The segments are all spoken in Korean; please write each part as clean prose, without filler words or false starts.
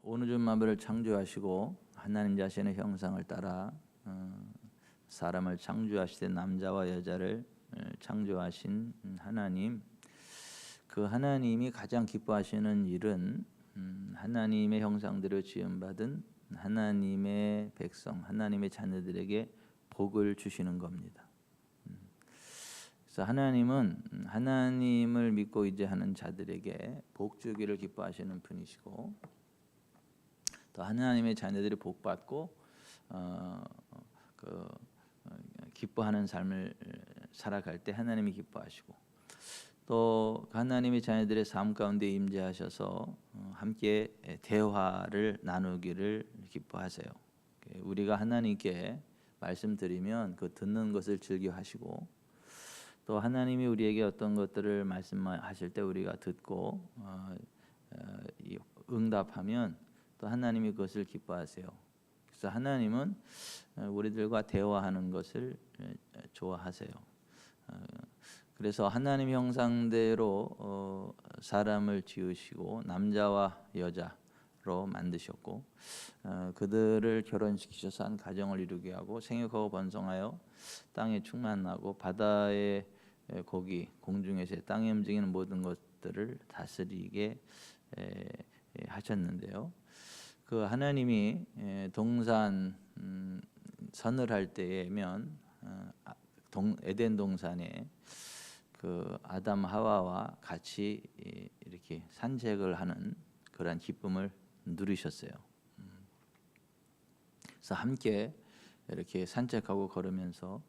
온 우주 만물을 창조하시고 하나님 자신의 형상을 따라 사람을 창조하시되 남자와 여자를 창조하신 하나님, 그 하나님이 가장 기뻐하시는 일은 하나님의 형상대로 지음받은 하나님의 백성, 하나님의 자녀들에게 복을 주시는 겁니다. 그래서 하나님은 하나님을 믿고 의지하는 자들에게 복 주기를 기뻐하시는 분이시고, 또 하나님의 자녀들이 복 받고 기뻐하는 삶을 살아갈 때 하나님이 기뻐하시고, 또 하나님의 자녀들의 삶 가운데 임재하셔서 함께 대화를 나누기를 기뻐하세요. 우리가 하나님께 말씀드리면 그 듣는 것을 즐겨하시고, 또 하나님이 우리에게 어떤 것들을 말씀하실 때 우리가 듣고 응답하면 또 하나님이 그것을 기뻐하세요. 그래서 하나님은 우리들과 대화하는 것을 좋아하세요. 그래서 하나님 형상대로 사람을 지으시고 남자와 여자로 만드셨고, 그들을 결혼시키셔서 한 가정을 이루게 하고 생육하고 번성하여 땅에 충만하고 바다의 고기, 공중에서 땅에 움직이는 모든 것들을 다스리게 하셨는데요. 그 하나님이 동산 선을 할 때에면 에덴 동산에 그 아담 하와와 같이 이렇게 산책을 하는 그러한 기쁨을 누리셨어요. 그래서 함께 이렇게 산책하고 걸으면서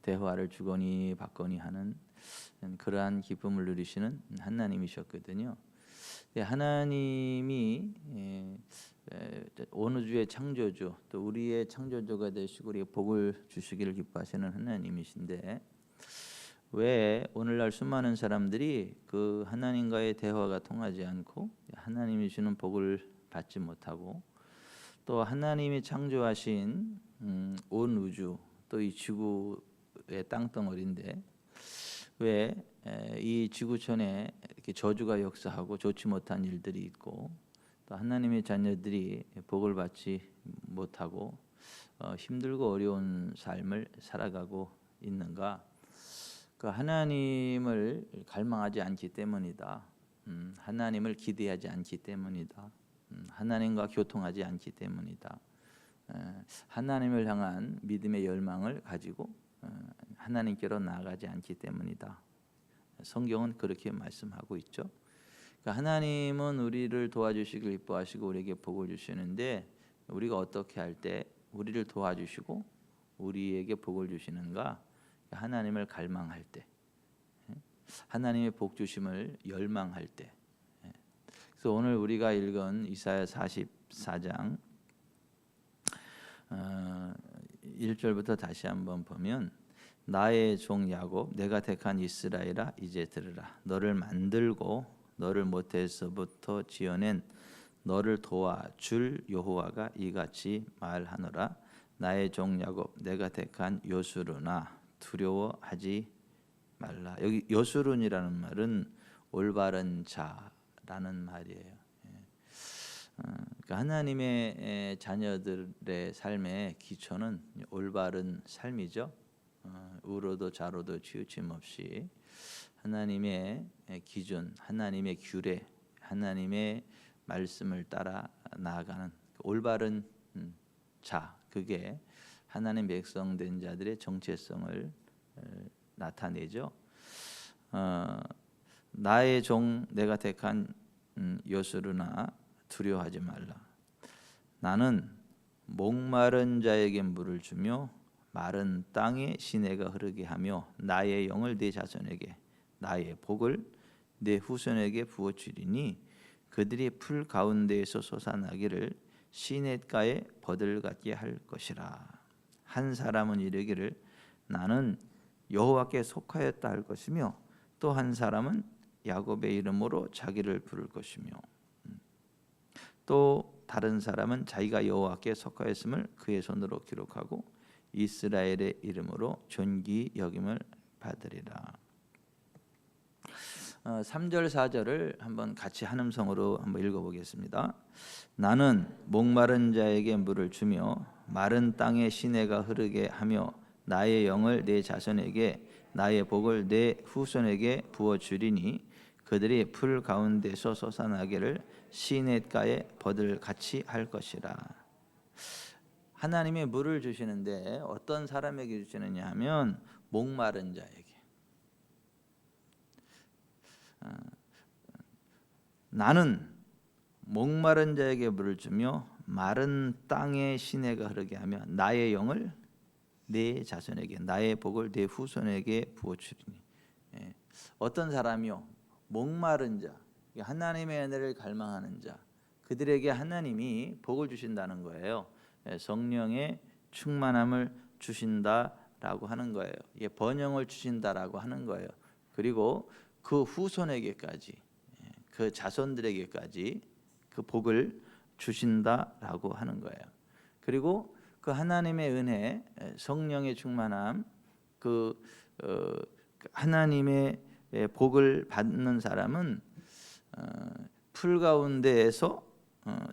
대화를 주거니 받거니 하는 그러한 기쁨을 누리시는 하나님이셨거든요. 하나님이 온 우주의 창조주, 또 우리의 창조주가 되시고 우리의 복을 주시기를 기뻐하시는 하나님이신데, 왜 오늘날 수많은 사람들이 그 하나님과의 대화가 통하지 않고 하나님이 주는 복을 받지 못하고, 또 하나님이 창조하신 온 우주, 또 이 지구의 땅덩어리인데 왜 이 지구촌에 이렇게 저주가 역사하고 좋지 못한 일들이 있고, 또 하나님의 자녀들이 복을 받지 못하고 힘들고 어려운 삶을 살아가고 있는가? 그 하나님을 갈망하지 않기 때문이다. 하나님을 기대하지 않기 때문이다. 하나님과 교통하지 않기 때문이다. 하나님을 향한 믿음의 열망을 가지고 하나님께로 나아가지 않기 때문이다. 성경은 그렇게 말씀하고 있죠. 그러니까 하나님은 우리를 도와주시길 기뻐하시고 우리에게 복을 주시는데, 우리가 어떻게 할 때 우리를 도와주시고 우리에게 복을 주시는가? 하나님을 갈망할 때, 하나님의 복 주심을 열망할 때. 그래서 오늘 우리가 읽은 이사야 44장 1절부터 다시 한번 보면, 나의 종 야곱, 내가 택한 이스라엘아, 이제 들으라. 너를 만들고 너를 모태에서부터 지어낸 너를 도와줄 여호와가 이같이 말하노라. 나의 종 야곱, 내가 택한 요수르나, 두려워하지 말라. 여기 요수른이라는 말은 올바른 자라는 말이에요. 그러니까 하나님의 자녀들의 삶의 기초는 올바른 삶이죠. 우로도 좌로도 치우침 없이 하나님의 기준, 하나님의 규례, 하나님의 말씀을 따라 나아가는 올바른 자, 그게 하나님 백성된 자들의 정체성을 나타내죠. 나의 종 내가 택한 요스르나, 두려워하지 말라. 나는 목마른 자에게 물을 주며 마른 땅에 시내가 흐르게 하며 나의 영을 네 자손에게, 나의 복을 네 후손에게 부어주리니 그들이 풀 가운데에서 솟아나기를 시냇가에 버들같게 할 것이라. 한 사람은 이르기를 나는 여호와께 속하였다 할 것이며, 또 한 사람은 야곱의 이름으로 자기를 부를 것이며, 또 다른 사람은 자기가 여호와께 속하였음을 그의 손으로 기록하고 이스라엘의 이름으로 존귀 여김을 받으리라. 3절 4절을 한번 같이 한음성으로 한번 읽어보겠습니다. 나는 목마른 자에게 물을 주며 마른 땅에 시내가 흐르게 하며 나의 영을 내 자손에게 나의 복을 내 후손에게 부어 주리니 그들이 풀 가운데서 솟아나기를 시냇가에 버들같이 할 것이라. 하나님의 물을 주시는데 어떤 사람에게 주시느냐 하면 목마른 자에게. 나는 목마른 자에게 물을 주며 마른 땅에 시내가 흐르게 하며 나의 영을 내 자손에게 나의 복을 내 후손에게 부어 주리니. 어떤 사람이요? 목마른 자, 하나님의 은혜를 갈망하는 자, 그들에게 하나님이 복을 주신다는 거예요. 성령의 충만함을 주신다라고 하는 거예요. 번영을 주신다라고 하는 거예요. 그리고 그 후손에게까지, 그 자손들에게까지 그 복을 주신다라고 하는 거예요. 그리고 그 하나님의 은혜, 성령의 충만함, 하나님의 복을 받는 사람은 풀 가운데에서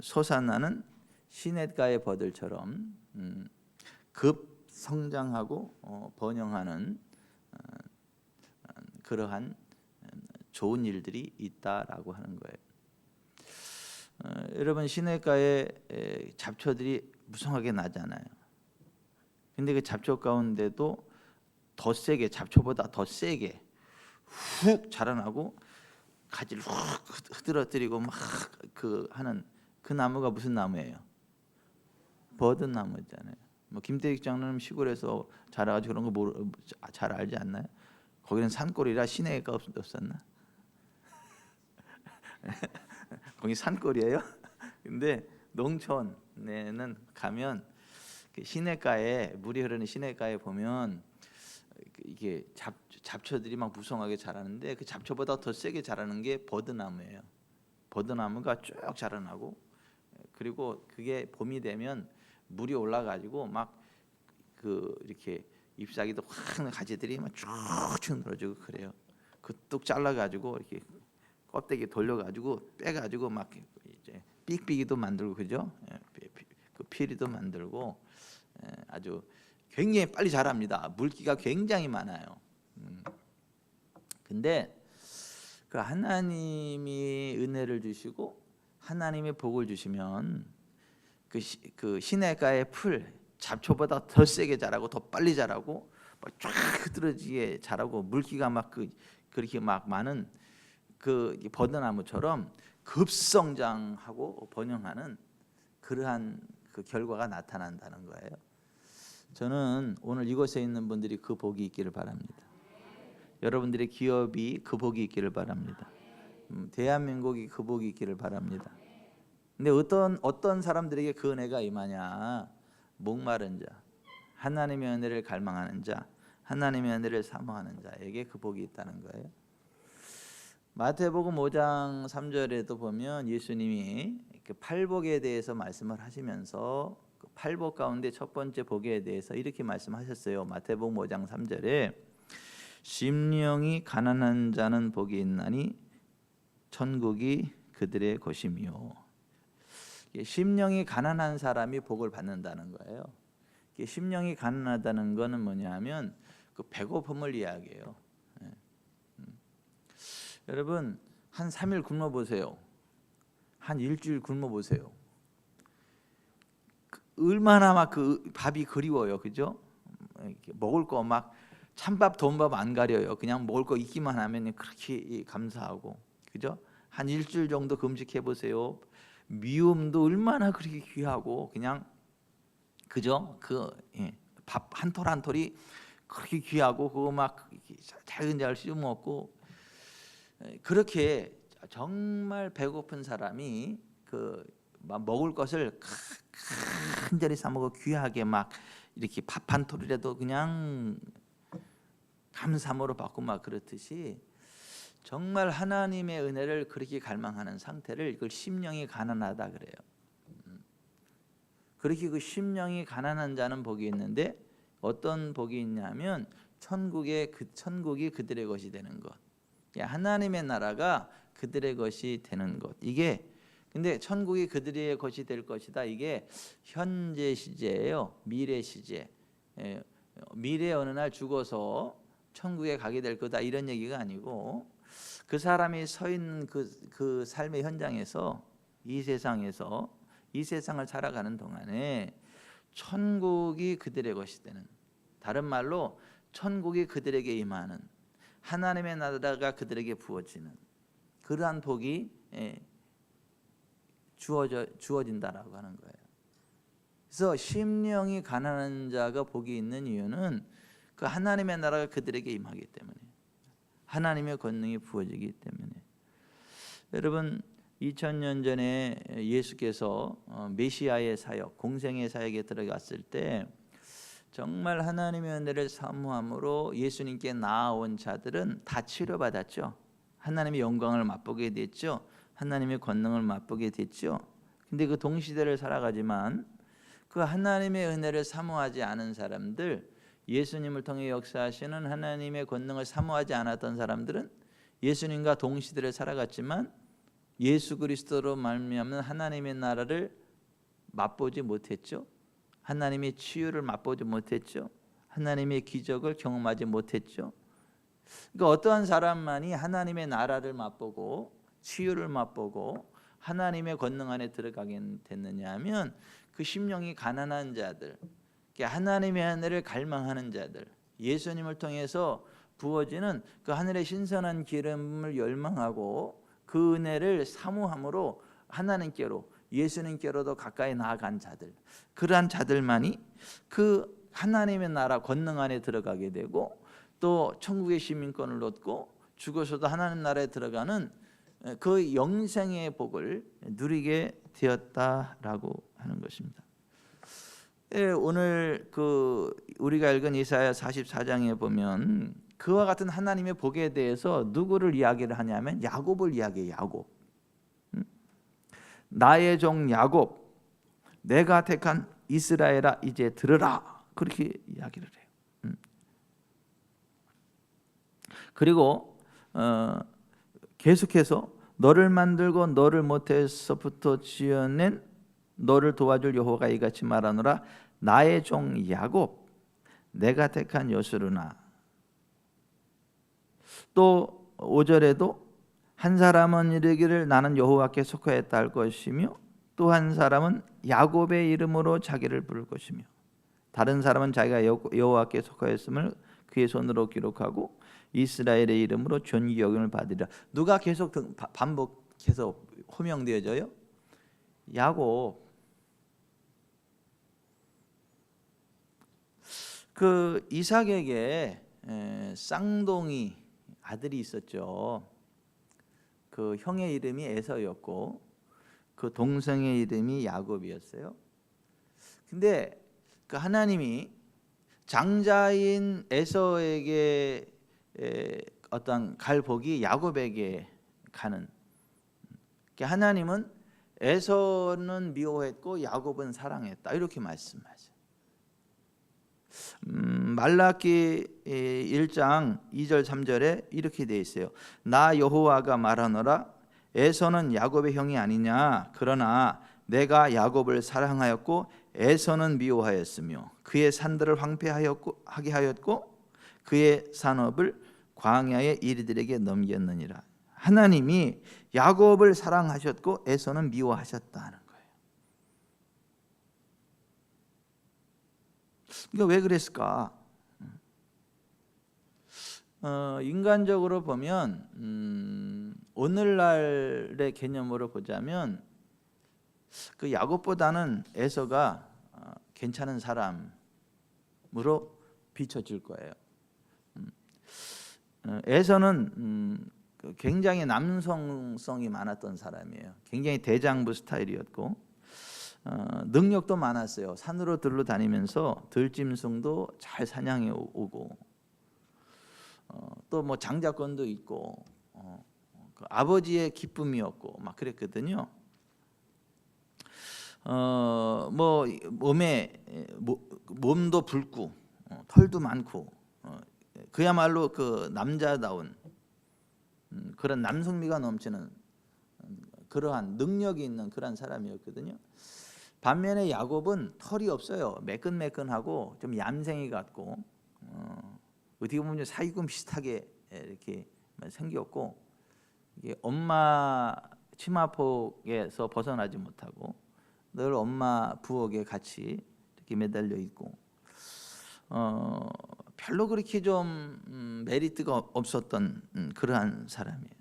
솟아나는 시냇가의 버들처럼 급 성장하고 번영하는 그러한 좋은 일들이 있다라고 하는 거예요. 여러분, 시냇가에 잡초들이 무성하게 나잖아요. 근데 그 잡초 가운데도 더 세게, 잡초보다 더 세게 훅 자라나고 가지를 훅 흐드러뜨리고 막 하는 그 나무가 무슨 나무예요? 버드나무잖아요. 뭐 김태익 장로님 시골에서 자라가지고 그런 거 잘 알지 않나요? 거기는 산골이라 시내가 없었나? 거기 산골이에요. 근데 농촌에는 가면 시냇가에 물이 흐르는 시냇가에 보면 이게 잡초들이 막 무성하게 자라는데 그 잡초보다 더 세게 자라는 게 버드나무예요. 버드나무가 쭉 자라나고 그리고 그게 봄이 되면 물이 올라가지고 막 이렇게 잎사귀도 확 가지들이 막 쭉쭉 늘어지고 그래요. 그 뚝 잘라가지고 이렇게 껍데기 돌려가지고 빼가지고 막 이제 삑삑이도 만들고 그죠? 그 피리도 만들고 아주 굉장히 빨리 자랍니다. 물기가 굉장히 많아요. 근데 그 하나님이 은혜를 주시고 하나님의 복을 주시면 그 시냇가의 풀 잡초보다 더 세게 자라고 더 빨리 자라고 쫙 흐드러지게 자라고 물기가 막 그렇게 막 많은 그 버드나무처럼 급성장하고 번영하는 그러한 그 결과가 나타난다는 거예요. 저는 오늘 이곳에 있는 분들이 그 복이 있기를 바랍니다. 여러분들의 기업이 그 복이 있기를 바랍니다. 대한민국이 그 복이 있기를 바랍니다. 근데 어떤 사람들에게 그 은혜가 임하냐? 목마른 자, 하나님의 은혜를 갈망하는 자, 하나님의 은혜를 사모하는 자에게 그 복이 있다는 거예요. 마태복음 5장 3절에도 보면 예수님이 그 팔복에 대해서 말씀을 하시면서 그 팔복 가운데 첫 번째 복에 대해서 이렇게 말씀하셨어요. 마태복음 5장 3절에 심령이 가난한 자는 복이 있나니 천국이 그들의 것이며. 심령이 가난한 사람이 복을 받는다는 거예요. 심령이 가난하다는 것은 뭐냐면 그 배고픔을 이야기해요. 여러분 한 3일 굶어 보세요. 한 일주일 굶어 보세요. 얼마나 막 그 밥이 그리워요, 그죠? 먹을 거 막 찬밥 돈밥 안 가려요. 그냥 먹을 거 있기만 하면 그렇게 감사하고, 그죠? 한 일주일 정도 금식해 보세요. 미움도 얼마나 그렇게 귀하고 그냥 그죠? 밥 한 톨 한 톨이 그렇게 귀하고 그거 막 작은 잘 씹어 먹고 그렇게 정말 배고픈 사람이 막 먹을 것을 큰 자리 사 먹어 귀하게 막 이렇게 밥 한 톨이라도 그냥 감사함으로 받고 막 그렇듯이 정말 하나님의 은혜를 그렇게 갈망하는 상태를 이걸 심령이 가난하다 그래요. 그렇게 그 심령이 가난한 자는 복이 있는데 어떤 복이 있냐면 천국이 그들의 것이 되는 것. 하나님의 나라가 그들의 것이 되는 것. 이게 근데 천국이 그들의 것이 될 것이다. 이게 현재 시제예요. 미래 시제. 미래 어느 날 죽어서 천국에 가게 될 거다 이런 얘기가 아니고 그 사람이 서 있는 그 삶의 현장에서 이 세상에서 이 세상을 살아가는 동안에 천국이 그들의 것이 되는, 다른 말로 천국이 그들에게 임하는, 하나님의 나라가 그들에게 부어지는 그러한 복이 주어진다라고 하는 거예요. 그래서 심령이 가난한 자가 복이 있는 이유는 그 하나님의 나라가 그들에게 임하기 때문에, 하나님의 권능이 부어지기 때문에. 여러분 2000년 전에 예수께서 메시아의 사역, 공생의 사역에 들어갔을 때 정말 하나님의 은혜를 사모함으로 예수님께 나아온 자들은 다 치료받았죠. 하나님의 영광을 맛보게 됐죠. 하나님의 권능을 맛보게 됐죠. 근데 그 동시대를 살아가지만 그 하나님의 은혜를 사모하지 않은 사람들, 예수님을 통해 역사하시는 하나님의 권능을 사모하지 않았던 사람들은 예수님과 동시대를 살아갔지만 예수 그리스도로 말미암는 하나님의 나라를 맛보지 못했죠. 하나님의 치유를 맛보지 못했죠. 하나님의 기적을 경험하지 못했죠. 그러니까 어떠한 사람만이 하나님의 나라를 맛보고 치유를 맛보고 하나님의 권능 안에 들어가게 됐느냐 하면 그 심령이 가난한 자들, 하나님의 은혜를 갈망하는 자들, 예수님을 통해서 부어지는 그 하늘의 신선한 기름을 열망하고 그 은혜를 사모함으로 하나님께로, 예수님께로도 가까이 나아간 자들, 그러한 자들만이 그 하나님의 나라 권능 안에 들어가게 되고 또 천국의 시민권을 얻고 죽어서도 하나님 나라에 들어가는 그 영생의 복을 누리게 되었다라고 하는 것입니다. 오늘 우리가 읽은 이사야 44장에 보면 그와 같은 하나님의 복에 대해서 누구를 이야기를 하냐면 야곱을 이야기해요. 야곱. 나의 종 야곱, 내가 택한 이스라엘아 이제 들으라, 그렇게 이야기를 해요. 그리고 계속해서 너를 만들고 너를 모태에서부터 지어낸 너를 도와줄 여호와가 이같이 말하노라, 나의 종 야곱, 내가 택한 요스루나. 또 5절에도 한 사람은 이르기를 나는 여호와께 속하였다 할 것이며 또 한 사람은 야곱의 이름으로 자기를 부를 것이며 다른 사람은 자기가 여호와께 속하였음을 그의 손으로 기록하고 이스라엘의 이름으로 존귀 여김을 받으리라. 누가 계속 반복해서 호명되어져요? 야곱. 그 이삭에게 쌍둥이 아들이 있었죠. 그 형의 이름이 에서였고 그 동생의 이름이 야곱이었어요. 근데 그 하나님이 장자인 에서에게 어떤 갈 복이 야곱에게 가는, 하나님은 에서는 미워했고 야곱은 사랑했다, 이렇게 말씀하죠. 말라기 1장 2절 3절에 이렇게 되어 있어요. 나 여호와가 말하노라, 에서는 야곱의 형이 아니냐. 그러나 내가 야곱을 사랑하였고 에서는 미워하였으며 그의 산들을 황폐하게 하였고 그의 산업을 광야의 이리들에게 넘겼느니라. 하나님이 야곱을 사랑하셨고 에서는 미워하셨다는 거예요. 이거 왜 그랬을까? 인간적으로 보면 오늘날의 개념으로 보자면 그 야곱보다는 에서가 괜찮은 사람으로 비춰질 거예요. 에서는 굉장히 남성성이 많았던 사람이에요. 굉장히 대장부 스타일이었고 능력도 많았어요. 산으로 들러 다니면서 들짐승도 잘 사냥해 오고 또 뭐 장자권도 있고 그 아버지의 기쁨이었고 막 그랬거든요. 뭐 몸도 붉고 털도 많고 그야말로 그 남자다운 그런 남성미가 넘치는 그러한 능력이 있는 그런 사람이었거든요. 반면에 야곱은 털이 없어요. 매끈매끈하고 좀 얌생이 같고 어떻게 보면 사기꾼 비슷하게 이렇게 생겼고, 이게 엄마 치마폭에서 벗어나지 못하고 늘 엄마 부엌에 같이 이렇게 매달려 있고 별로 그렇게 좀 메리트가 없었던 그러한 사람이에요.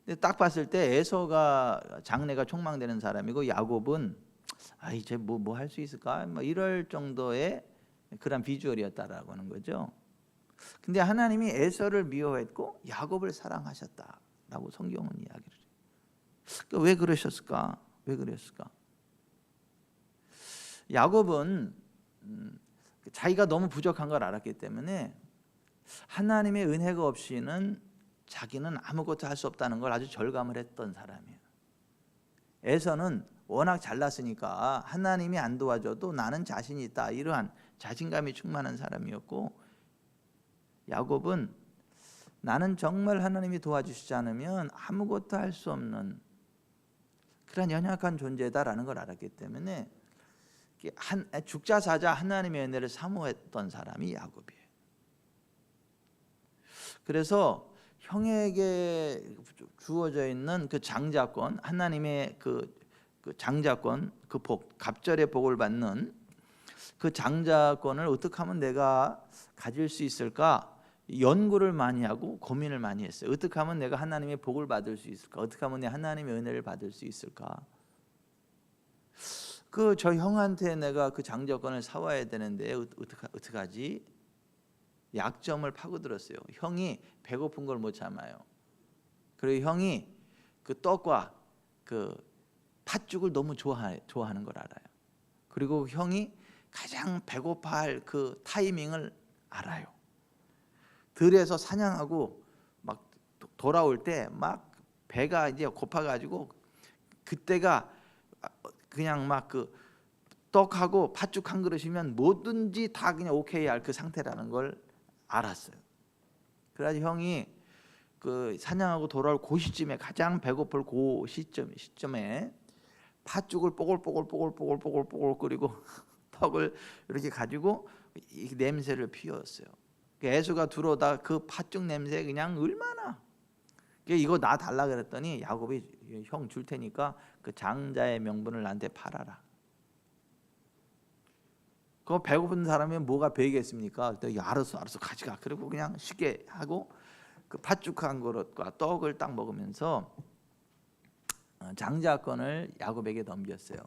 근데 딱 봤을 때 에서가 장래가 촉망되는 사람이고 야곱은 이제 뭐 할 수 있을까? 뭐 이럴 정도의 그런 비주얼이었다라고 하는 거죠. 근데 하나님이 에서를 미워했고 야곱을 사랑하셨다라고 성경은 이야기를 해요. 그러니까 왜 그러셨을까? 왜 그랬을까? 야곱은 자기가 너무 부족한 걸 알았기 때문에 하나님의 은혜가 없이는 자기는 아무것도 할 수 없다는 걸 아주 절감을 했던 사람이에요. 에서는 워낙 잘났으니까 하나님이 안 도와줘도 나는 자신이 있다, 이러한 자신감이 충만한 사람이었고, 야곱은 나는 정말 하나님이 도와주시지 않으면 아무것도 할 수 없는 그런 연약한 존재다라는 걸 알았기 때문에 죽자 사자 하나님의 은혜를 사모했던 사람이 야곱이에요. 그래서 형에게 주어져 있는 그 장자권, 하나님의 그 장자권, 그 복, 갑절의 복을 받는 그 장자권을 어떻게 하면 내가 가질 수 있을까? 연구를 많이 하고 고민을 많이 했어요. 어떻게 하면 내가 하나님의 복을 받을 수 있을까? 어떻게 하면 내가 하나님의 은혜를 받을 수 있을까? 저 형한테 내가 그 장자권을 사와야 되는데 어떻게 하지? 약점을 파고들었어요. 형이 배고픈 걸 못 참아요. 그리고 형이 그 떡과 그 팥죽을 너무 좋아하는 걸 알아요. 그리고 형이 가장 배고파할 그 타이밍을 알아요. 들에서 사냥하고 막 돌아올 때 막 배가 이제 고파가지고 그때가 그냥 막 그 떡하고 팥죽 한 그릇이면 뭐든지 다 그냥 오케이 할 그 상태라는 걸 알았어요. 그래서 형이 그 사냥하고 돌아올 그 시점에, 가장 배고플 그 시점에 팥죽을 뽀글뽀글 끓이고 떡을 이렇게 가지고 이 냄새를 피웠어요. 에서가 들어오다 그 팥죽 냄새 그냥 얼마나, 이거 나 달라 그랬더니 야곱이 형 줄 테니까 그 장자의 명분을 나한테 팔아라. 그 배고픈 사람이 뭐가 배겠습니까? 그때 알았어 가져가. 그리고 그냥 쉽게 하고 그 팥죽 한 그릇과 떡을 딱 먹으면서 장자권을 야곱에게 넘겼어요.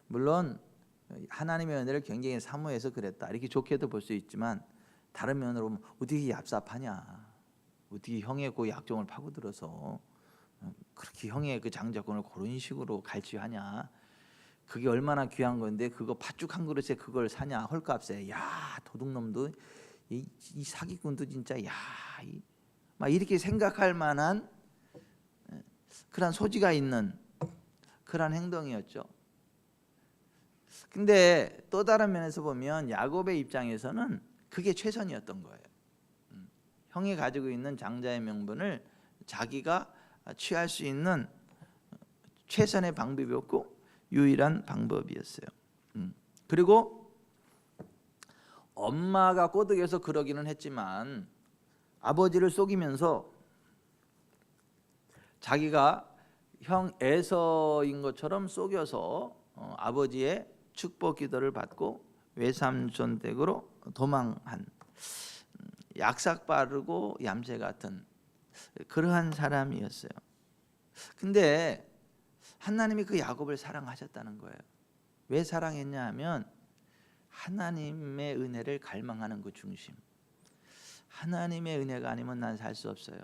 물론 하나님의 은혜를 굉장히 사모해서 그랬다, 이렇게 좋게도 볼 수 있지만, 다른 면으로 보면 어떻게 얍삽하냐, 어떻게 형의 그 약점을 파고들어서 그렇게 형의 그 장자권을 그런 식으로 갈취하냐, 그게 얼마나 귀한 건데 그거 팥죽 한 그릇에 그걸 사냐, 헐값에. 야, 도둑놈도 이 사기꾼도 진짜 막 이렇게 생각할 만한 그런 소지가 있는 그런 행동이었죠. 근데 또 다른 면에서 보면 야곱의 입장에서는 그게 최선이었던 거예요. 형이 가지고 있는 장자의 명분을 자기가 취할 수 있는 최선의 방법이었고 유일한 방법이었어요. 그리고 엄마가 꼬드겨서 그러기는 했지만 아버지를 속이면서 자기가 형 에서인 것처럼 속여서 아버지의 축복 기도를 받고 외삼촌 댁으로 도망한 약삭 빠르고 얌체 같은 그러한 사람이었어요. 근데 하나님이 그 야곱을 사랑하셨다는 거예요. 왜 사랑했냐 하면 하나님의 은혜를 갈망하는 그 중심. 하나님의 은혜가 아니면 난 살 수 없어요.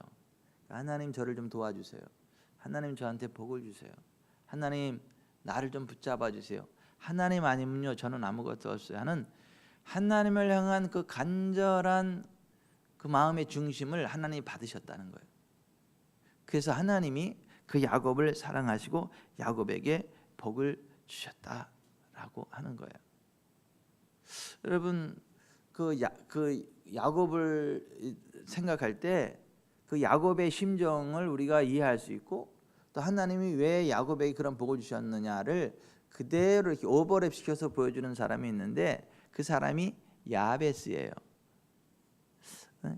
하나님 저를 좀 도와주세요. 하나님 저한테 복을 주세요. 하나님 나를 좀 붙잡아 주세요. 하나님 아니면요 저는 아무것도 없어요 하는 하나님을 향한 그 간절한 그 마음의 중심을 하나님이 받으셨다는 거예요. 그래서 하나님이 그 야곱을 사랑하시고 야곱에게 복을 주셨다라고 하는 거예요. 여러분 그 야곱을 생각할 때 그 야곱의 심정을 우리가 이해할 수 있고, 또 하나님이 왜 야곱에게 그런 복을 주셨느냐를 그대로 이렇게 오버랩 시켜서 보여주는 사람이 있는데, 그 사람이 야베스예요.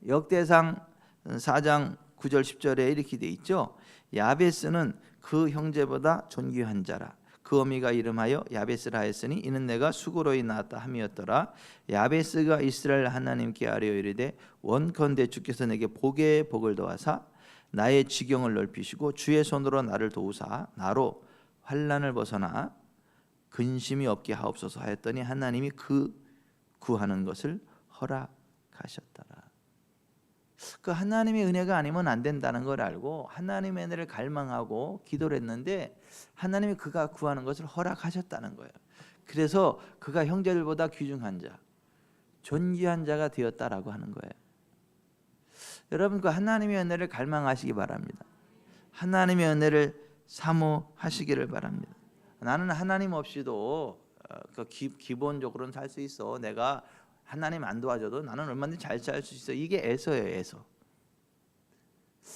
역대상 4장 9절 10절에 이렇게 돼 있죠. 야베스는 그 형제보다 존귀한 자라. 그 어미가 이름하여 야베스라 하였으니 이는 내가 수고로이 낳았다 함이었더라. 야베스가 이스라엘 하나님께 아뢰어 이르되 원컨대 주께서 내게 복에 복을 더하사 나의 지경을 넓히시고 주의 손으로 나를 도우사 나로 환난을 벗어나 근심이 없게 하옵소서 하였더니 하나님이 그 구하는 것을 허락하셨더라. 그 하나님의 은혜가 아니면 안 된다는 걸 알고 하나님의 은혜를 갈망하고 기도를 했는데 하나님이 그가 구하는 것을 허락하셨다는 거예요. 그래서 그가 형제들보다 귀중한 자, 존귀한 자가 되었다라고 하는 거예요. 여러분, 그 하나님의 은혜를 갈망하시기 바랍니다. 하나님의 은혜를 사모하시기를 바랍니다. 나는 하나님 없이도 기본적으로는 살 수 있어. 내가 하나님 안 도와줘도 나는 얼마든지 잘 살 수 있어. 이게 애서예요, 애서.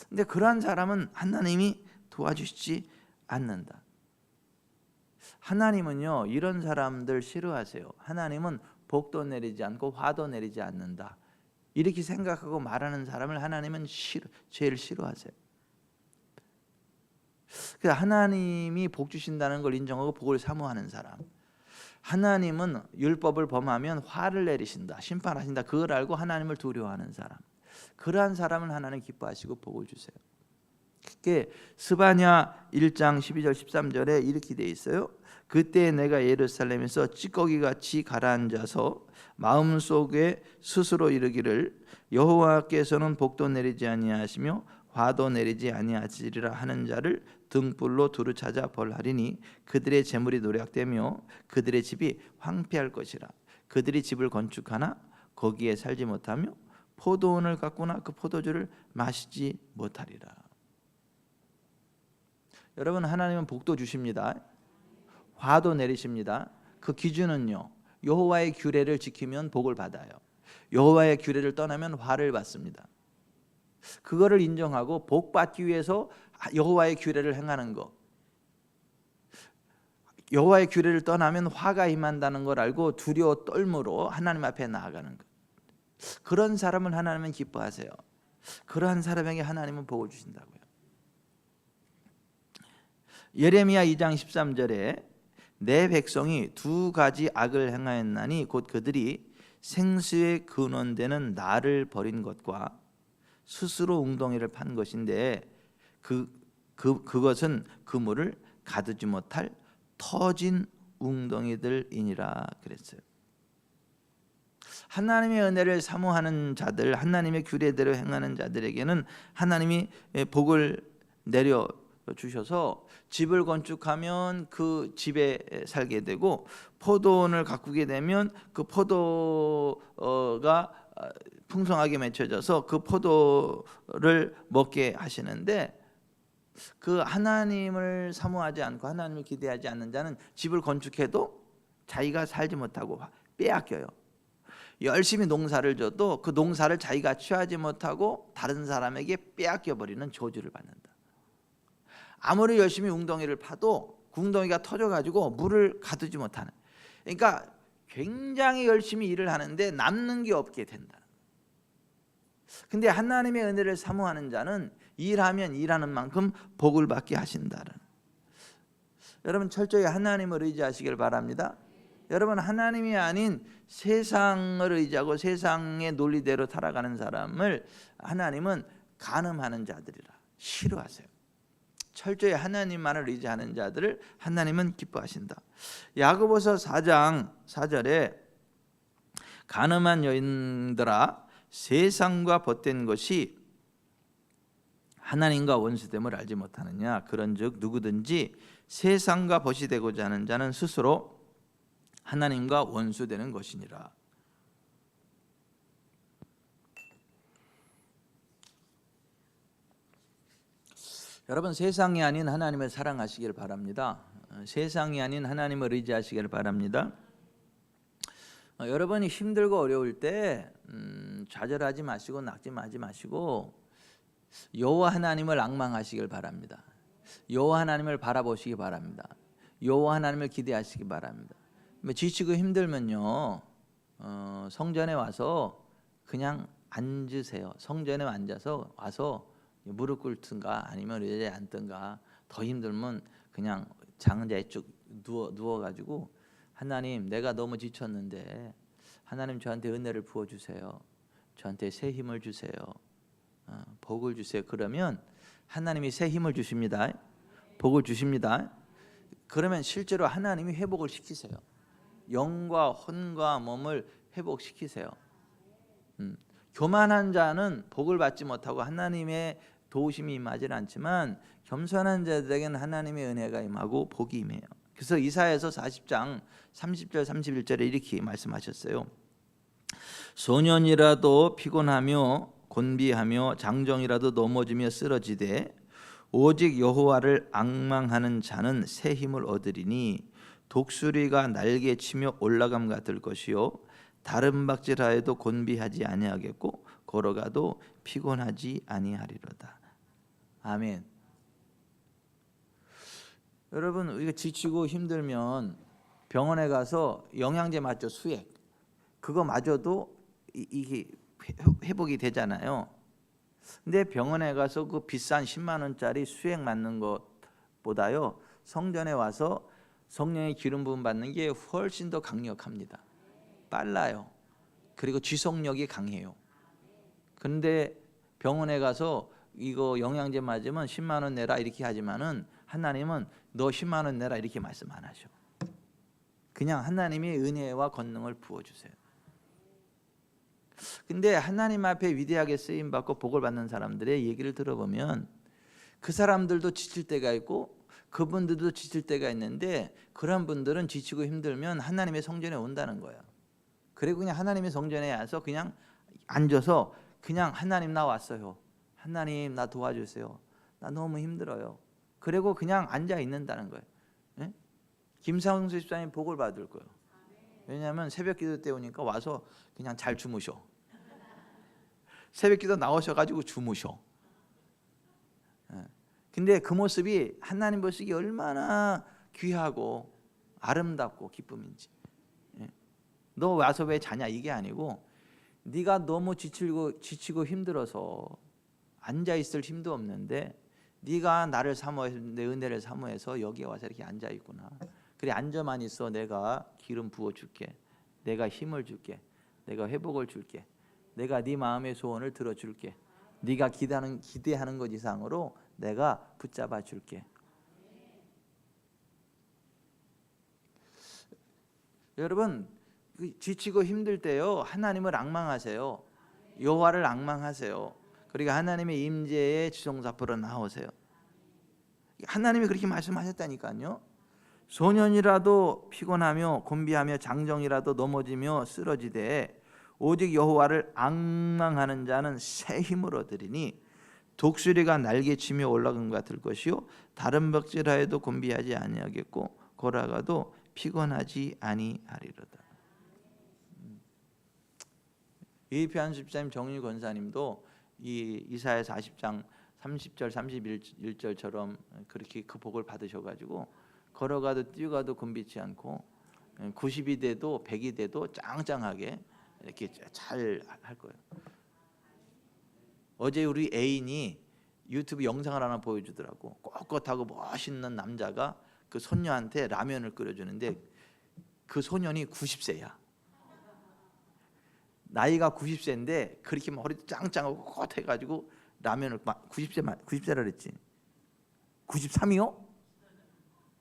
근데 그러한 사람은 하나님이 도와주시지 않는다. 하나님은요, 이런 사람들 싫어하세요. 하나님은 복도 내리지 않고 화도 내리지 않는다. 이렇게 생각하고 말하는 사람을 하나님은 제일 싫어하세요. 하나님이 복 주신다는 걸 인정하고 복을 사모하는 사람, 하나님은 율법을 범하면 화를 내리신다, 심판하신다, 그걸 알고 하나님을 두려워하는 사람, 그러한 사람은 하나님 기뻐하시고 복을 주세요. 그게 스바냐 1장 12절 13절에 이렇게 돼 있어요. 그때 내가 예루살렘에서 찌꺼기같이 가라앉아서 마음속에 스스로 이르기를 여호와께서는 복도 내리지 아니하시며 화도 내리지 아니하시리라 하는 자를 등불로 두루 찾아 벌하리니 그들의 재물이 노략되며 그들의 집이 황폐할 것이라. 그들이 집을 건축하나 거기에 살지 못하며 포도원을 가꾸나 그 포도주를 마시지 못하리라. 여러분, 하나님은 복도 주십니다. 화도 내리십니다. 그 기준은요, 여호와의 규례를 지키면 복을 받아요. 여호와의 규례를 떠나면 화를 받습니다. 그거를 인정하고 복 받기 위해서 여호와의 규례를 행하는 거, 여호와의 규례를 떠나면 화가 임한다는 걸 알고 두려워 떨므로 하나님 앞에 나아가는 것, 그런 사람은 하나님은 기뻐하세요. 그러한 사람에게 하나님은 복을 주신다고요. 예레미야 2장 13절에 내 백성이 두 가지 악을 행하였나니 곧 그들이 생수의 근원되는 나를 버린 것과 스스로 웅덩이를 판 것인데 그것은 그물을 가두지 못할 터진 웅덩이들이니라 그랬어요. 하나님의 은혜를 사모하는 자들, 하나님의 규례대로 행하는 자들에게는 하나님이 복을 내려 주셔서 집을 건축하면 그 집에 살게 되고, 포도원을 가꾸게 되면 그 포도가 풍성하게 맺혀져서 그 포도를 먹게 하시는데, 그 하나님을 사모하지 않고 하나님을 기대하지 않는 자는 집을 건축해도 자기가 살지 못하고 빼앗겨요. 열심히 농사를 져도 그 농사를 자기가 취하지 못하고 다른 사람에게 빼앗겨 버리는 저주를 받는다. 아무리 열심히 웅덩이를 파도 웅덩이가 터져가지고 물을 가두지 못하는, 그러니까 굉장히 열심히 일을 하는데 남는 게 없게 된다. 근데 하나님의 은혜를 사모하는 자는 일하면 일하는 만큼 복을 받게 하신다는. 여러분, 철저히 하나님을 의지하시길 바랍니다. 여러분, 하나님이 아닌 세상을 의지하고 세상의 논리대로 살아가는 사람을 하나님은 간음하는 자들이라 싫어하세요. 철저히 하나님만을 의지하는 자들을 하나님은 기뻐하신다. 야고보서 4장 4절에 간음한 여인들아 세상과 벗된 것이 하나님과 원수됨을 알지 못하느냐. 그런즉 누구든지 세상과 벗이 되고자 하는 자는 스스로 하나님과 원수되는 것이니라. 여러분, 세상이 아닌 하나님을 사랑하시길 바랍니다. 세상이 아닌 하나님을 의지하시길 바랍니다. 여러분이 힘들고 어려울 때 좌절하지 마시고 낙심하지 마시고 여호와 하나님을 앙망하시길 바랍니다. 여호와 하나님을 바라보시기 바랍니다. 여호와 하나님을 기대하시기 바랍니다. 지치고 힘들면요, 성전에 와서 그냥 앉으세요. 성전에 앉아서 와서 무릎 꿇든가 아니면 의자에 앉든가, 더 힘들면 그냥 장자에 쭉 누워가지고 하나님, 내가 너무 지쳤는데 하나님 저한테 은혜를 부어주세요. 저한테 새 힘을 주세요. 복을 주세요. 그러면 하나님이 새 힘을 주십니다. 복을 주십니다. 그러면 실제로 하나님이 회복을 시키세요. 영과 혼과 몸을 회복시키세요. 교만한 자는 복을 받지 못하고 하나님의 도우심이 임하지는 않지만, 겸손한 자들에게는 하나님의 은혜가 임하고 복이 임해요. 그래서 이사야서 40장 30절 31절에 이렇게 말씀하셨어요. 소년이라도 피곤하며 곤비하며 장정이라도 넘어지며 쓰러지되 오직 여호와를 앙망하는 자는 새 힘을 얻으리니 독수리가 날개치며 올라감 같을 것이요 다른 박질하여도 곤비하지 아니하겠고 걸어가도 피곤하지 아니하리로다. 아멘. 여러분, 우리가 지치고 힘들면 병원에 가서 영양제 맞죠? 수액. 그거 맞아도 이게 회복이 되잖아요. 근데 병원에 가서 그 비싼 10만 원짜리 수액 맞는 것보다요, 성전에 와서 성령의 기름 부음 받는 게 훨씬 더 강력합니다. 빨라요. 그리고 지속력이 강해요. 그런데 병원에 가서 이거 영양제 맞으면 10만 원 내라 이렇게 하지만은, 하나님은 너 10만 원 내라 이렇게 말씀 안 하셔. 그냥 하나님의 은혜와 권능을 부어주세요. 근데 하나님 앞에 위대하게 쓰임 받고 복을 받는 사람들의 얘기를 들어보면 그 사람들도 지칠 때가 있고 그분들도 지칠 때가 있는데, 그런 분들은 지치고 힘들면 하나님의 성전에 온다는 거예요. 그리고 그냥 하나님의 성전에 와서 그냥 앉아서 그냥 하나님 나 왔어요. 하나님 나 도와주세요. 나 너무 힘들어요. 그리고 그냥 앉아 있는다는 거예요. 네? 김상수 집사님 복을 받을 거예요. 왜냐하면 새벽 기도 때 오니까 와서 그냥 잘 주무셔. 새벽 기도 나오셔가지고 주무셔. 근데 그 모습이 하나님 보시기 얼마나 귀하고 아름답고 기쁨인지. 너 와서 왜 자냐 이게 아니고, 네가 너무 지치고 힘들어서 앉아 있을 힘도 없는데 네가 나를 사모해서, 내 은혜를 사모해서 여기에 와서 이렇게 앉아 있구나. 그래, 앉아만 있어. 내가 기름 부어 줄게. 내가 힘을 줄게. 내가 회복을 줄게. 내가 네 마음의 소원을 들어줄게. 네가 기대하는 것 이상으로 내가 붙잡아 줄게. 여러분, 지치고 힘들 때요, 하나님을 앙망하세요. 여호와를 앙망하세요. 그리고 하나님의 임재의 지성소 앞으로 나오세요. 하나님이 그렇게 말씀하셨다니까요. 소년이라도 피곤하며 곤비하며 장정이라도 넘어지며 쓰러지되 오직 여호와를 앙망하는 자는 새 힘을 얻으리니 독수리가 날개치며 올라간 것 같을 것이요 다른 벽질하여도 곤비하지 아니하겠고 걸어가도 피곤하지 아니하리로다. 이편 집사님, 정윤 권사님도 이 이사야 40장 30절 31절처럼 그렇게 그 복을 받으셔가지고 걸어가도 뛰어가도 곤비치 않고 90이 돼도 100이 돼도 짱짱하게 이렇게 잘 할 거예요. 어제 우리 애인이 유튜브 영상을 하나 보여주더라고. 꼿꼿하고 멋있는 남자가 그 손녀한테 라면을 끓여주는데 그 소년이 90세야. 나이가 90세인데 그렇게 막 허리도 짱짱하고 꼿해가지고 라면을 90세라 그랬지. 93이요?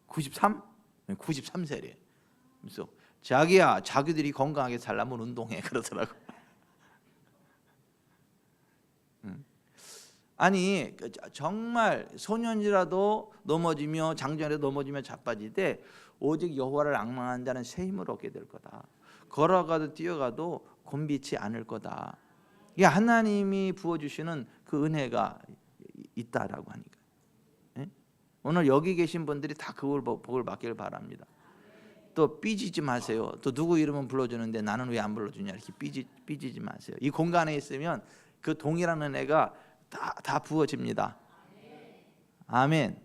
93? 93세래. 그래서 자기야, 자기들이 건강하게 살려면 운동해 그러더라고. 아니 정말 소년이라도 넘어지며 장정이라도 넘어지며 자빠지되 오직 여호와를 앙망하는 자는 새 힘을 얻게 될 거다. 걸어가도 뛰어가도 곤비치 않을 거다. 이게 하나님이 부어주시는 그 은혜가 있다라고 하니까. 예? 오늘 여기 계신 분들이 다 그걸 복을 받기를 바랍니다. 또 삐지지 마세요. 또 누구 이름은 불러주는데 나는 왜 안 불러주냐 이렇게 삐지지 마세요. 이 공간에 있으면 그 동일한 은혜가 다 부어집니다. 아멘.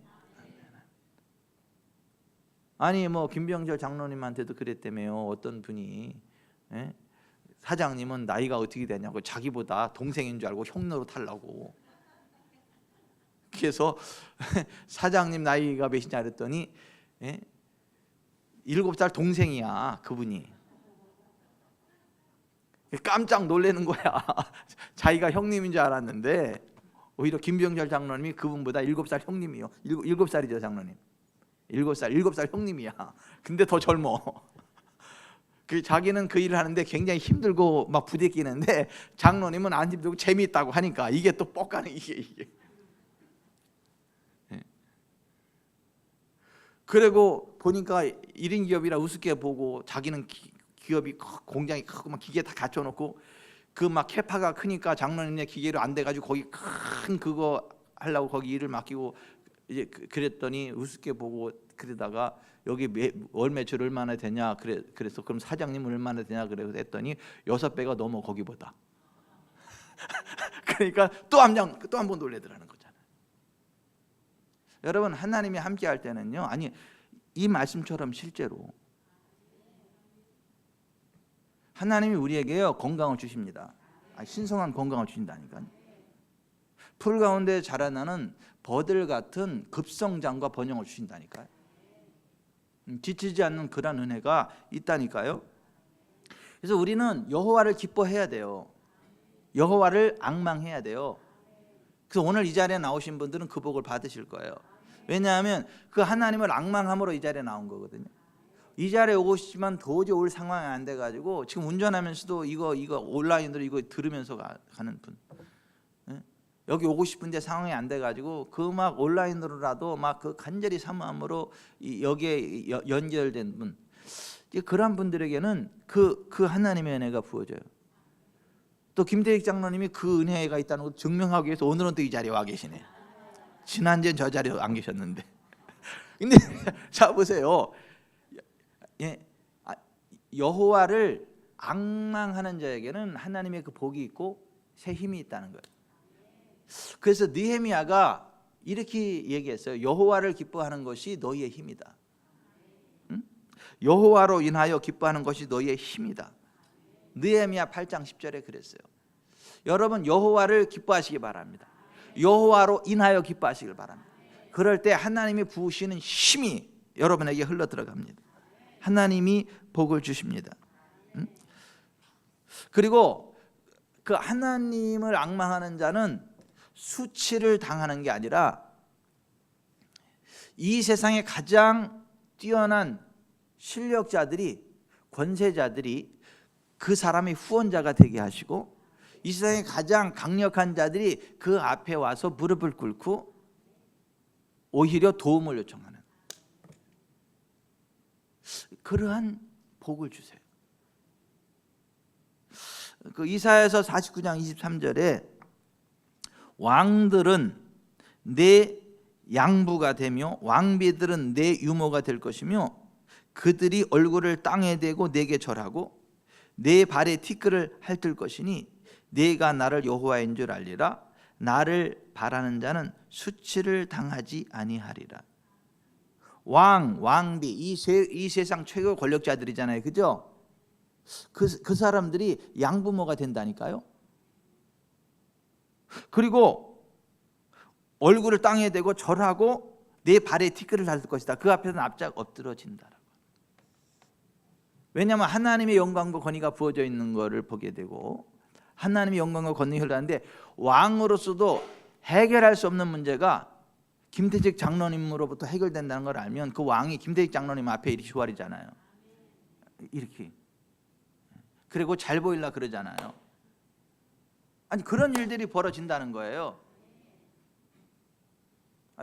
아니 뭐 김병철 장로님한테도 그랬다며요. 어떤 분이 사장님은 나이가 어떻게 되냐고 자기보다 동생인 줄 알고 형 노릇하려고. 그래서 사장님 나이가 몇이냐 그랬더니 7살 동생이야 그분이. 깜짝 놀라는 거야. 자기가 형님인 줄 알았는데 오히려 김병철 장로님이 그분보다 7살 형님이요. 7살이죠 장로님. 7살 형님이야. 근데 더 젊어. 자기는 그 일을 하는데 굉장히 힘들고 막 부대끼는데 장로님은 안 힘들고 재미있다고 하니까 이게 또 뻑가는 이게. 그리고 보니까 1인 기업이라 우습게 보고 자기는 기업이 공장이 크고 막 기계 다 갖춰놓고 그 막 캐파가 크니까 장로님네 기계로 안 돼가지고 거기 큰 그거 하려고 거기 일을 맡기고 이제 그랬더니 우습게 보고 그러다가 여기 월 매출 얼마나 되냐 그래서 그럼 사장님 얼마나 되냐 그랬더니 6배가 넘어 거기보다. 그러니까 또 한 번 놀래더라는 거잖아요. 여러분 하나님이 함께 할 때는요, 아니 이 말씀처럼 실제로 하나님이 우리에게요 건강을 주십니다. 신성한 건강을 주신다니까요. 풀 가운데 자라나는 버들 같은 급성장과 번영을 주신다니까요. 지치지 않는 그런 은혜가 있다니까요. 그래서 우리는 여호와를 기뻐해야 돼요. 여호와를 앙망해야 돼요. 그래서 오늘 이 자리에 나오신 분들은 그 복을 받으실 거예요. 왜냐하면 그 하나님을 앙망함으로 이 자리에 나온 거거든요. 이 자리에 오고 싶지만 도저히 올 상황이 안 돼가지고 지금 운전하면서도 이거 온라인으로 이거 들으면서 가는 분, 여기 오고 싶은데 상황이 안 돼가지고 그 막 온라인으로라도 막 그 간절히 사모함으로 여기에 연결된 분, 그런 분들에게는 그 하나님의 은혜가 부어져요. 또 김대익 장로님이 그 은혜가 있다는 걸 증명하기 위해서 오늘은 또 이 자리에 와 계시네요. 지난주엔 저 자리에 안 계셨는데. 근데 자 보세요. 여호와를 앙망하는 자에게는 하나님의 그 복이 있고 새 힘이 있다는 거예요. 그래서 느헤미야가 이렇게 얘기했어요. 여호와를 기뻐하는 것이 너희의 힘이다. 여호와로 인하여 기뻐하는 것이 너희의 힘이다. 느헤미야 8장 10절에 그랬어요. 여러분 여호와를 기뻐하시기 바랍니다. 여호와로 인하여 기뻐하시길 바랍니다. 그럴 때 하나님이 부으시는 힘이 여러분에게 흘러 들어갑니다. 하나님이 복을 주십니다. 그리고 그 하나님을 앙망하는 자는 수치를 당하는 게 아니라 이 세상에 가장 뛰어난 실력자들이, 권세자들이 그 사람의 후원자가 되게 하시고 이 세상에 가장 강력한 자들이 그 앞에 와서 무릎을 꿇고 오히려 도움을 요청하는 그러한 복을 주세요. 그 이사야서 49장 23절에 왕들은 내 양부가 되며 왕비들은 내 유모가 될 것이며 그들이 얼굴을 땅에 대고 내게 절하고 내 발에 티끌을 핥을 것이니 내가 나를 여호와인 줄 알리라. 나를 바라는 자는 수치를 당하지 아니하리라. 왕, 왕비 이 세상 최고 권력자들이잖아요. 그죠? 그 사람들이 양부모가 된다니까요. 그리고 얼굴을 땅에 대고 절하고 내 발에 티끌을 핥을 것이다. 그 앞에서 납작 엎드러진다라고. 왜냐하면 하나님의 영광과 권위가 부어져 있는 것을 보게 되고 하나님의 영광과 권능이 흘러가는데 왕으로서도 해결할 수 없는 문제가 김태직 장로님으로부터 해결된다는 걸 알면 그 왕이 김태직 장로님 앞에 이렇게 휘발이잖아요. 이렇게. 그리고 잘 보이려 그러잖아요. 아니 그런 일들이 벌어진다는 거예요.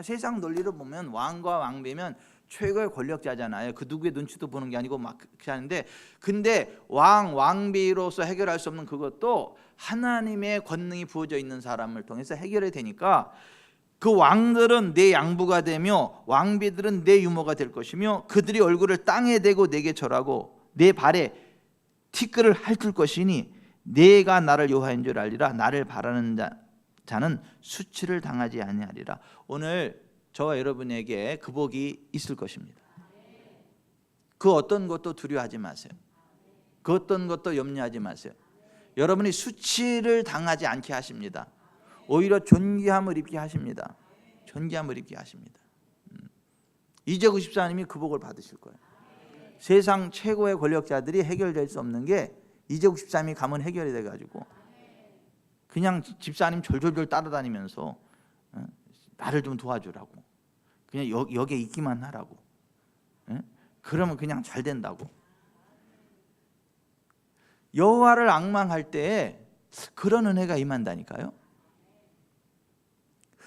세상 논리로 보면 왕과 왕비면 최고의 권력자잖아요. 그 누구의 눈치도 보는 게 아니고 막 그렇게 하는데, 근데 왕비로서 해결할 수 없는 그것도 하나님의 권능이 부어져 있는 사람을 통해서 해결이 되니까 그 왕들은 내 양부가 되며 왕비들은 내 유모가 될 것이며 그들이 얼굴을 땅에 대고 내게 절하고 내 발에 티끌을 핥을 것이니 내가 나를 여호와인 줄 알리라. 나를 바라는 자는 수치를 당하지 아니하리라. 오늘 저와 여러분에게 그 복이 있을 것입니다. 그 어떤 것도 두려워하지 마세요. 그 어떤 것도 염려하지 마세요. 여러분이 수치를 당하지 않게 하십니다. 오히려 존귀함을 입게 하십니다. 존귀함을 입게 하십니다. 이재구 집사님이 그 복을 받으실 거예요. 세상 최고의 권력자들이 해결될 수 없는 게 이재구 집사님이 가면 해결이 돼가지고 그냥 집사님 졸졸졸 따라다니면서 나를 좀 도와주라고, 그냥 여기에 있기만 하라고, 그러면 그냥 잘 된다고. 여호와를 앙망할 때 그런 은혜가 임한다니까요.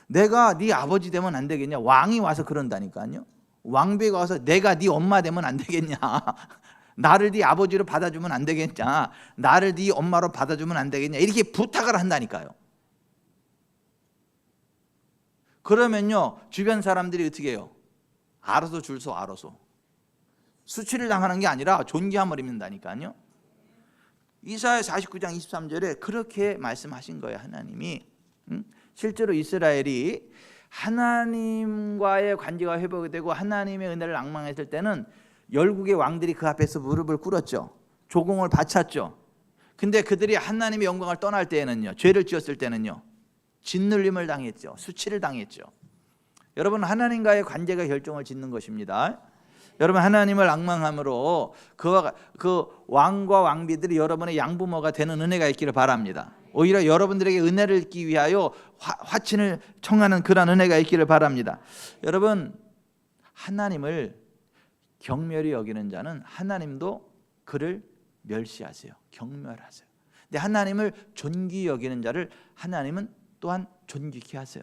내가 네 아버지 되면 안 되겠냐? 왕이 와서 그런다니까요. 왕비가 와서 내가 네 엄마 되면 안 되겠냐? 나를 네 아버지로 받아주면 안 되겠냐? 나를 네 엄마로 받아주면 안 되겠냐? 이렇게 부탁을 한다니까요. 그러면요 주변 사람들이 어떻게 해요? 알아서 줄 서 알아서. 수치를 당하는 게 아니라 존귀함을 입는다니까요. 이사야 49장 23절에 그렇게 말씀하신 거예요. 하나님이 실제로 이스라엘이 하나님과의 관계가 회복이 되고 하나님의 은혜를 앙망했을 때는 열국의 왕들이 그 앞에서 무릎을 꿇었죠. 조공을 바쳤죠. 근데 그들이 하나님의 영광을 떠날 때에는요, 죄를 지었을 때는요, 짓눌림을 당했죠. 수치를 당했죠. 여러분, 하나님과의 관계가 결정을 짓는 것입니다. 여러분, 하나님을 앙망함으로 그 왕과 왕비들이 여러분의 양부모가 되는 은혜가 있기를 바랍니다. 오히려 여러분들에게 은혜를 얻기 위하여 화친을 청하는 그런 은혜가 있기를 바랍니다. 여러분, 하나님을 경멸히 여기는 자는 하나님도 그를 멸시하세요. 경멸하세요. 근데 하나님을 존귀히 여기는 자를 하나님은 또한 존귀케 하세요.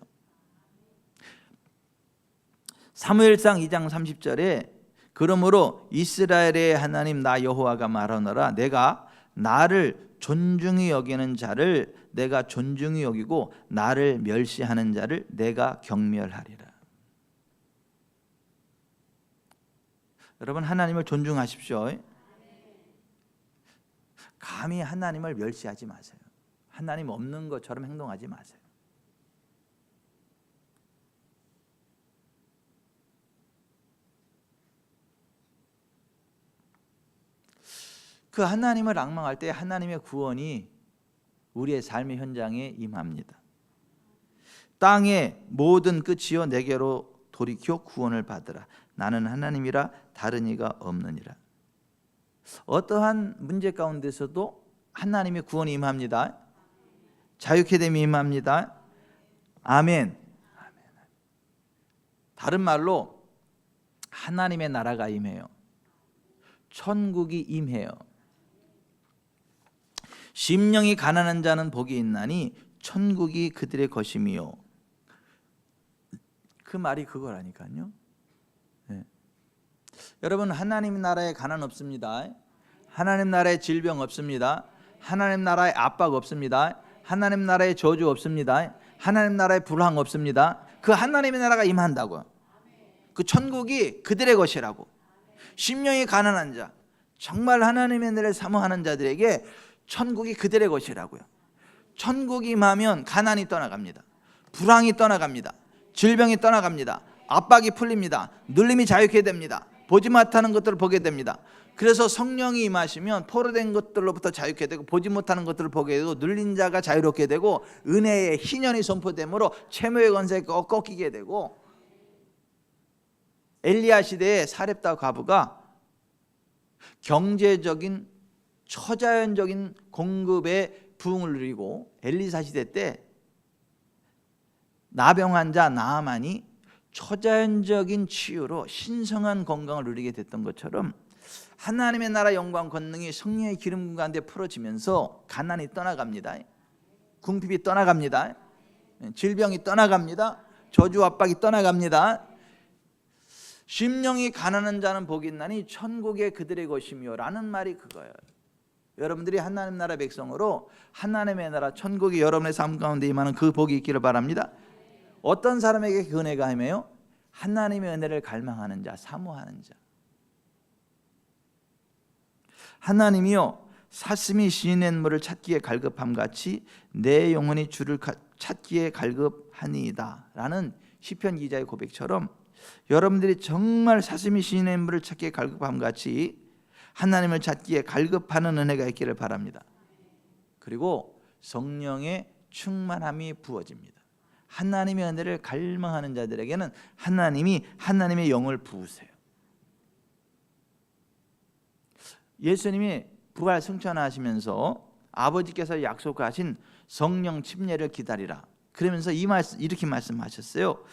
사무엘상 2장 30절에 그러므로 이스라엘의 하나님 나 여호와가 말하노라, 내가 나를 존중히 여기는 자를 내가 존중히 여기고 나를 멸시하는 자를 내가 경멸하리라. 여러분, 하나님을 존중하십시오. 감히 하나님을 멸시하지 마세요. 하나님 없는 것처럼 행동하지 마세요. 그 하나님을 앙망할 때 하나님의 구원이 우리의 삶의 현장에 임합니다. 땅의 모든 끝이여 내게로 돌이켜 구원을 받으라. 나는 하나님이라 다른 이가 없느니라. 어떠한 문제 가운데서도 하나님의 구원이 임합니다. 자유케 됨이 임합니다. 아멘. 다른 말로 하나님의 나라가 임해요. 천국이 임해요. 심령이 가난한 자는 복이 있나니 천국이 그들의 것임이요. 그 말이 그거라니까요. 네. 여러분, 하나님 나라에 가난 없습니다. 하나님 나라에 질병 없습니다. 하나님 나라에 압박 없습니다. 하나님 나라에 저주 없습니다. 하나님 나라에 불황 없습니다. 그 하나님의 나라가 임한다고요. 그 천국이 그들의 것이라고. 심령이 가난한 자, 정말 하나님의 은혜를 사모하는 자들에게 천국이 그들의 것이라고요. 천국이 임하면 가난이 떠나갑니다. 불황이 떠나갑니다. 질병이 떠나갑니다. 압박이 풀립니다. 눌림이 자유케 됩니다. 보지 못하는 것들을 보게 됩니다. 그래서 성령이 임하시면 포로된 것들로부터 자유케 되고 보지 못하는 것들을 보게 되고 눌린 자가 자유롭게 되고 은혜의 희년이 선포되므로 채무의 권세가 꺾이게 되고, 엘리야 시대에 사렙다 과부가 경제적인 초자연적인 공급의 부흥을 누리고, 엘리사 시대 때 나병 환자 나아만이 초자연적인 치유로 신성한 건강을 누리게 됐던 것처럼 하나님의 나라 영광 권능이 성령의 기름 가운데 풀어지면서 가난이 떠나갑니다. 궁핍이 떠나갑니다. 질병이 떠나갑니다. 저주 압박이 떠나갑니다. 심령이 가난한 자는 복이 있나니 천국에 그들의 것이며 라는 말이 그거예요. 여러분들이 하나님 나라 백성으로 하나님의 나라 천국이 여러분의 삶 가운데 임하는 그 복이 있기를 바랍니다. 어떤 사람에게 그 은혜가 임해요? 하나님의 은혜를 갈망하는 자, 사모하는 자. 하나님이요 사슴이 시낸 물을 찾기에 갈급함 같이 내 영혼이 주를 찾기에 갈급하니이다 라는 시편 기자의 고백처럼 여러분들이 정말 사슴이 시낸 물을 찾기에 갈급함 같이 하나님을 찾기에 갈급하는 은혜가 있기를 바랍니다. 그리고 성령의 충만함이 부어집니다. 하나님의 은혜를 갈망하는 자들에게는 하나님이 하나님의 영을 부으세요. 예수님이 부활 승천하시면서 아버지께서 약속하신 성령 침례를 기다리라 그러면서 이렇게 말씀하셨어요.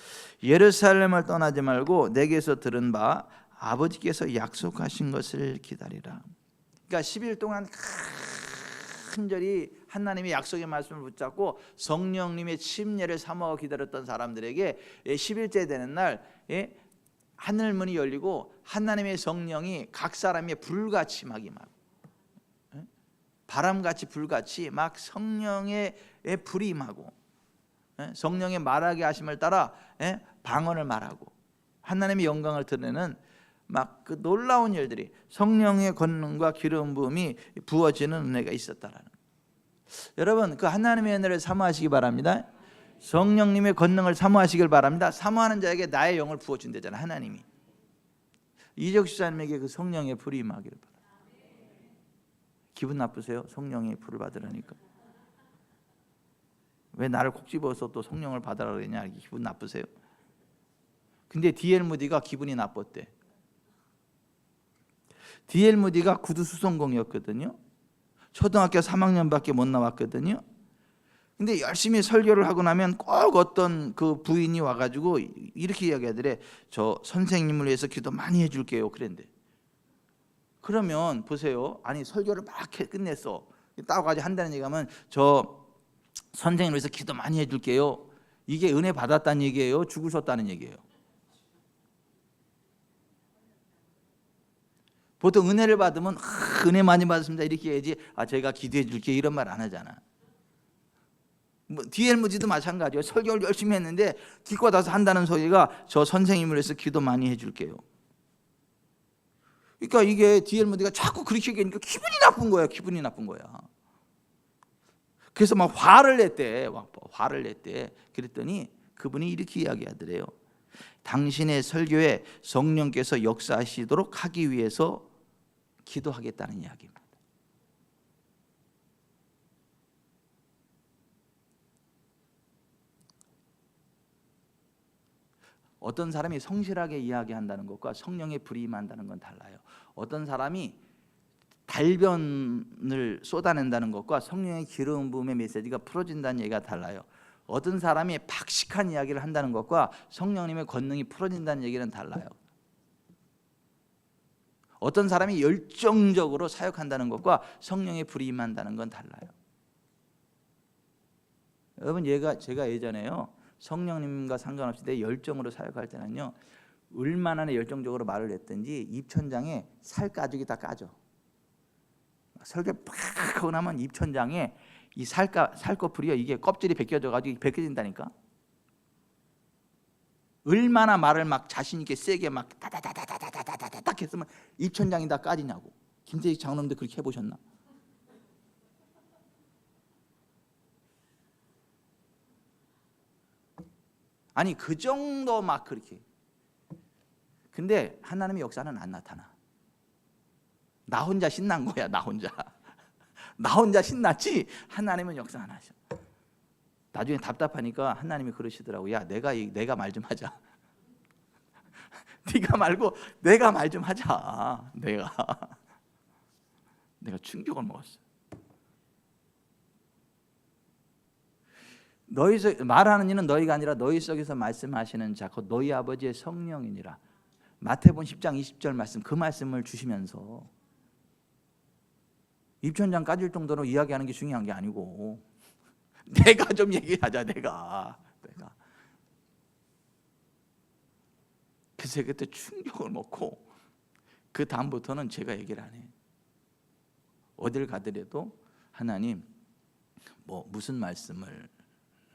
예루살렘을 떠나지 말고 내게서 들은 바 아버지께서 약속하신 것을 기다리라. 그러니까 10일 동안 간절히 하나님의 약속의 말씀을 붙잡고 성령님의 침례를 사모하고 기다렸던 사람들에게 10일째 되는 날 하늘문이 열리고 하나님의 성령이 각 사람의 불같이 막 임하고 바람같이 불같이 막 성령의 불이 임하고 성령의 말하게 하심을 따라 방언을 말하고 하나님의 영광을 드러내는 막 그 놀라운 일들이 성령의 권능과 기름 부음이 부어지는 은혜가 있었다라는 여러분 그 하나님의 은혜를 사모하시기 바랍니다. 성령님의 권능을 사모하시길 바랍니다. 사모하는 자에게 나의 영을 부어준대잖아요. 하나님이. 이적 집사님에게 그 성령의 불이 임하기를 바랍니다. 기분 나쁘세요? 성령의 불을 받으라니까. 왜 나를 콕 집어서 또 성령을 받으라 그러냐 이렇게 기분 나쁘세요? 근데 D.L. 무디가 기분이 나빴대. D.L. 무디가 구두 수성공이었거든요. 초등학교 3학년밖에 못 나왔거든요. 근데 열심히 설교를 하고 나면 꼭 어떤 그 부인이 와가지고 이렇게 이야기하더래. 저 선생님을 위해서 기도 많이 해줄게요. 그랬는데 그러면 보세요. 아니 설교를 막 끝냈어. 따가지고 한다는 얘기하면 저 선생님을 위해서 기도 많이 해줄게요. 이게 은혜 받았다는 얘기예요? 죽으셨다는 얘기예요? 보통 은혜를 받으면 은혜 많이 받았습니다 이렇게 해야지 제가 기도해 줄게요 이런 말 안 하잖아. D.L. 무디도 마찬가지예요. 설교를 열심히 했는데 기껏 와서 한다는 소리가 저 선생님을 위해서 기도 많이 해줄게요. 그러니까 이게 D.L. 무디가 자꾸 그렇게 얘기하니까 기분이 나쁜 거야. 기분이 나쁜 거야. 그래서 막 화를 냈대. 그랬더니 그분이 이렇게 이야기하더래요. 당신의 설교에 성령께서 역사하시도록 하기 위해서 기도하겠다는 이야기입니다. 어떤 사람이 성실하게 이야기한다는 것과 성령의 불이 임한다는 건 달라요. 어떤 사람이 달변을 쏟아낸다는 것과 성령의 기름 부음의 메시지가 풀어진다는 얘기가 달라요. 어떤 사람이 박식한 이야기를 한다는 것과 성령님의 권능이 풀어진다는 얘기는 달라요. 어떤 사람이 열정적으로 사역한다는 것과 성령의 불이 임한다는 건 달라요. 여러분 제가 예전에요 성령님과 상관없이 내 열정으로 사역할 때는요 얼마나 열정적으로 말을 했든지 입천장에 살 가죽이 다 까져. 설교 팍 하고 나면 입천장에 이 살꺼풀이요 이게 껍질이 벗겨져가지고 벗겨진다니까. 얼마나 말을 막 자신 있게 세게 막 다다다다다다다닥 했으면 입천장이 다 까지냐고. 김세익 장로님도 그렇게 해보셨나? 아니 그 정도 막 그렇게. 근데 하나님의 역사는 안 나타나. 나 혼자 신난 거야. 나 혼자 신났지 하나님은 역사 안 하셔. 나중에 답답하니까 하나님이 그러시더라고. 야 내가 말 좀 하자. 네가 말고 내가 말 좀 하자. 내가 충격을 먹었어. 말하는 이는 너희가 아니라 너희 속에서 말씀하시는 자 곧 너희 아버지의 성령이니라. 마태복음 10장 20절 말씀 그 말씀을 주시면서 입천장 까질 정도로 이야기하는 게 중요한 게 아니고 내가 좀 얘기하자. 내가 그래서 그때 충격을 먹고 그 다음부터는 제가 얘기를 안 해. 어딜 가더라도 하나님 무슨 말씀을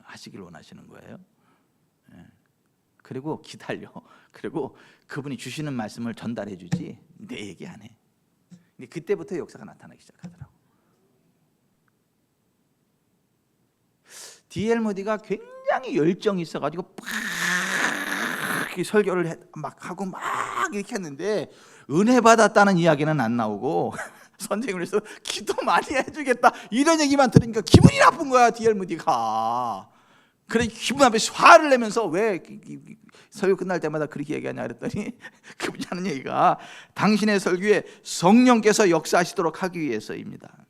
하시길 원하시는 거예요? 그리고 기다려. 그리고 그분이 주시는 말씀을 전달해 주지 내 얘기 안 해. 근데 그때부터 역사가 나타나기 시작하더라고. D.L. 무디가 굉장히 열정이 있어가지고 막 설교를 막 하고 막 이렇게 했는데 은혜 받았다는 이야기는 안 나오고 선생님께서 기도 많이 해주겠다 이런 얘기만 들으니까 기분이 나쁜 거야. D.L. 무디가. 그래 기분 앞에 화를 내면서 왜 설교 끝날 때마다 그렇게 얘기하냐 그랬더니 그분이 하는 얘기가 당신의 설교에 성령께서 역사하시도록 하기 위해서입니다.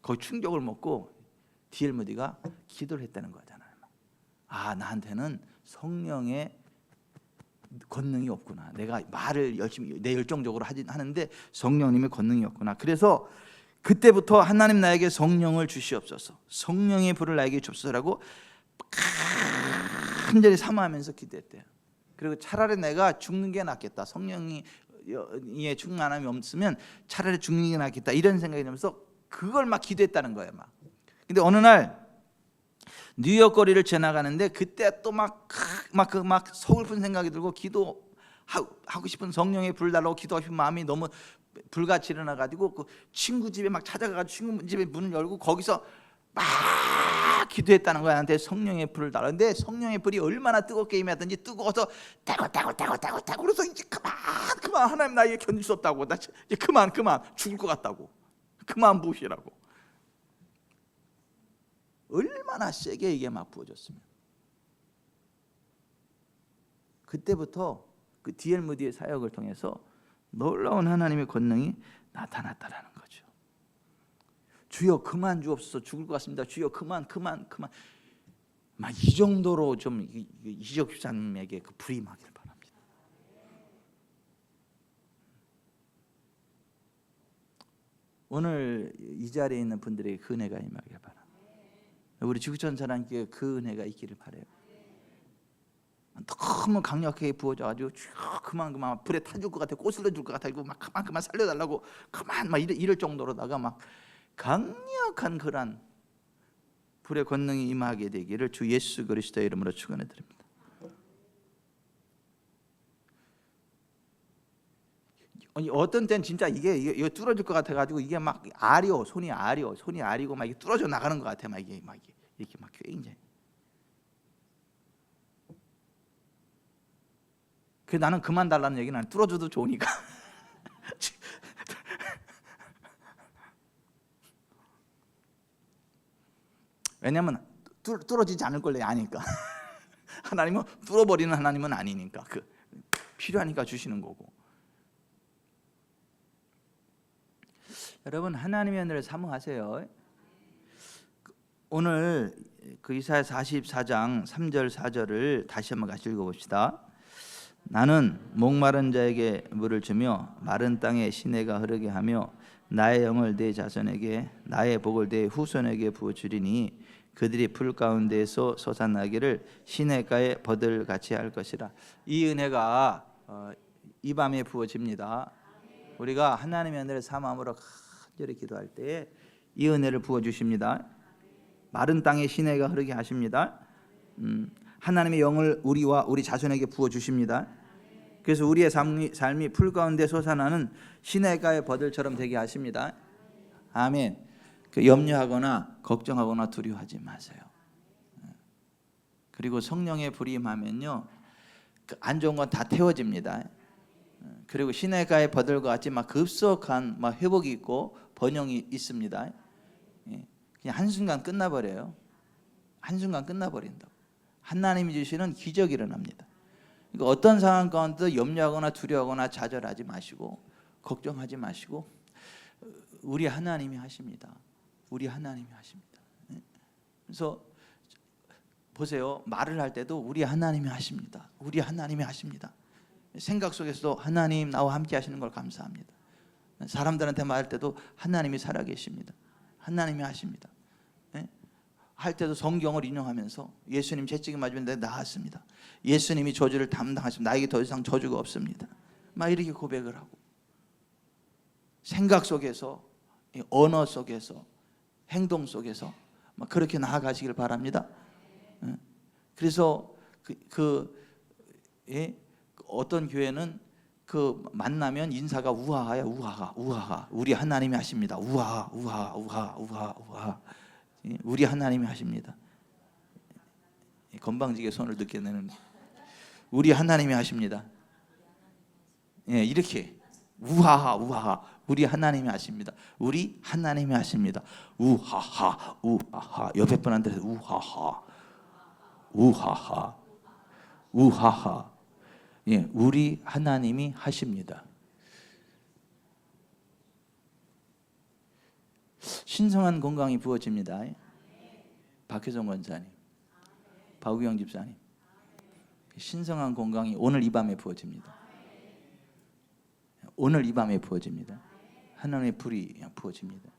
거기 충격을 먹고 D.L. 무디가 기도를 했다는 거잖아요. 아, 나한테는 성령의 권능이 없구나. 내가 말을 열심히 내 열정적으로 하는데 성령님의 권능이 없구나. 그래서 그때부터 하나님 나에게 성령을 주시옵소서, 성령의 불을 나에게 줍소서라고 간절히 사모하면서 기도했대요. 그리고 차라리 내가 죽는 게 낫겠다, 성령의 충만함이 없으면 차라리 죽는 게 낫겠다 이런 생각이 들면서 그걸 막 기도했다는 거예요. 근데 어느 날 뉴욕 거리를 지나가는데 그때 또 막 서글픈 생각이 들고 기도하고 싶은, 성령의 불 달라고 기도하고 싶은 마음이 너무 불같이 일어나가지고 그 친구 집에 막 찾아가가지고 친구 집에 문을 열고 거기서 막 기도했다는 거야. 나한테 성령의 불을 달라. 근데 성령의 불이 얼마나 뜨겁게 임했든지 뜨거워서 따고 그래서 이제 그만 하나님 나 이게 견딜 수 없다고, 나 이제 그만 죽을 것 같다고, 그만 부으시라고. 얼마나 세게 이게 막 부어졌으면. 그때부터 그 D.L. 무디의 사역을 통해서 놀라운 하나님의 권능이 나타났다라는 거죠. 주여 그만 주옵소서, 죽을 것 같습니다. 주여 그만. 막 이 정도로 좀 이적 집사님에게 그 불이 임하기를 바랍니다. 오늘 이 자리에 있는 분들에게 그 은혜가 임하기를 바랍니다. 우리 지구촌 사랑교회 그 은혜가 있기를 바라요. 너무 강력하게 부어져가지고 그만 불에 타 죽을 것 같아, 꼬슬러 줄 것 같아, 이거 막 그만 살려달라고 막 이럴 정도로다가 막 강력한 그런 불의 권능이 임하게 되기를 주 예수 그리스도의 이름으로 축원해 드립니다. 어떤 때는 진짜 이게 뚫어질 것 같아가지고 이게 막 손이 아리고 막 이게 뚫어져 나가는 것 같아. 막 이게 이렇게 막 굉장히. 그래서 나는 그만 달라는 얘기는 안, 뚫어줘도 좋으니까. 왜냐하면 뚫어지지 않을 걸 내가 아니까. 하나님은 뚫어버리는 하나님은 아니니까, 필요하니까 주시는 거고. 여러분, 하나님의 은혜를 사모하세요. 오늘 그 이사야 44장 3절 4절을 다시 한번 같이 읽어봅시다. 나는 목마른 자에게 물을 주며 마른 땅에 시내가 흐르게 하며 나의 영을 내 자손에게 나의 복을 내 후손에게 부어주리니 그들이 풀 가운데에서 솟아나기를 시냇가에 버들같이 할 것이라. 이 은혜가 이 밤에 부어집니다. 우리가 하나님의 은혜를 사모함으로 간절히 기도할 때에 이 은혜를 부어주십니다. 마른 땅에 시내가 흐르게 하십니다. 하나님의 영을 우리와 우리 자손에게 부어주십니다. 그래서 우리의 삶이 풀 가운데 솟아나는 시냇가의 버들처럼 되게 하십니다. 아멘. 염려하거나 걱정하거나 두려워하지 마세요. 그리고 성령의 불이 임하면요, 안 좋은 건 다 태워집니다. 그리고 시냇가의 버들과 같이 막 급속한 막 회복이 있고 번영이 있습니다. 그냥 한순간 끝나버려요. 한순간 끝나버린다고. 하나님이 주시는 기적이 일어납니다. 그러니까 어떤 상황 가운데도 염려하거나 두려워하거나 좌절하지 마시고 걱정하지 마시고 우리 하나님이 하십니다. 우리 하나님이 하십니다. 그래서 보세요. 말을 할 때도 우리 하나님이 하십니다. 우리 하나님이 하십니다. 생각 속에서도 하나님 나와 함께 하시는 걸 감사합니다. 사람들한테 말할 때도 하나님이 살아계십니다. 하나님이 하십니다. 할 때도 성경을 인용하면서 예수님 채찍이 맞으면 내가 나았습니다. 예수님이 저주를 담당하십니다. 나에게 더 이상 저주가 없습니다. 막 이렇게 고백을 하고 생각 속에서, 언어 속에서, 행동 속에서 막 그렇게 나아가시길 바랍니다. 그래서 어떤 교회는 그 만나면 인사가 우하하야. 우하하. 우리 하나님이 하십니다. 우하하. 우리 하나님이 하십니다. 건방지게 손을 늦게 내는 우리 하나님이 하십니다. 예, 이렇게 우하하 우하하 우리 하나님이 하십니다. 우리 하나님이 하십니다. 우하하 우하하 옆에 분한테 우하하 우하하 우하하 예, 우리 하나님이 하십니다. 신성한 건강이 부어집니다. 박혜성 권사님, 박우경 집사님, 신성한 건강이 오늘 이 밤에 부어집니다. 오늘 이 밤에 부어집니다. 하나님의 불이 부어집니다.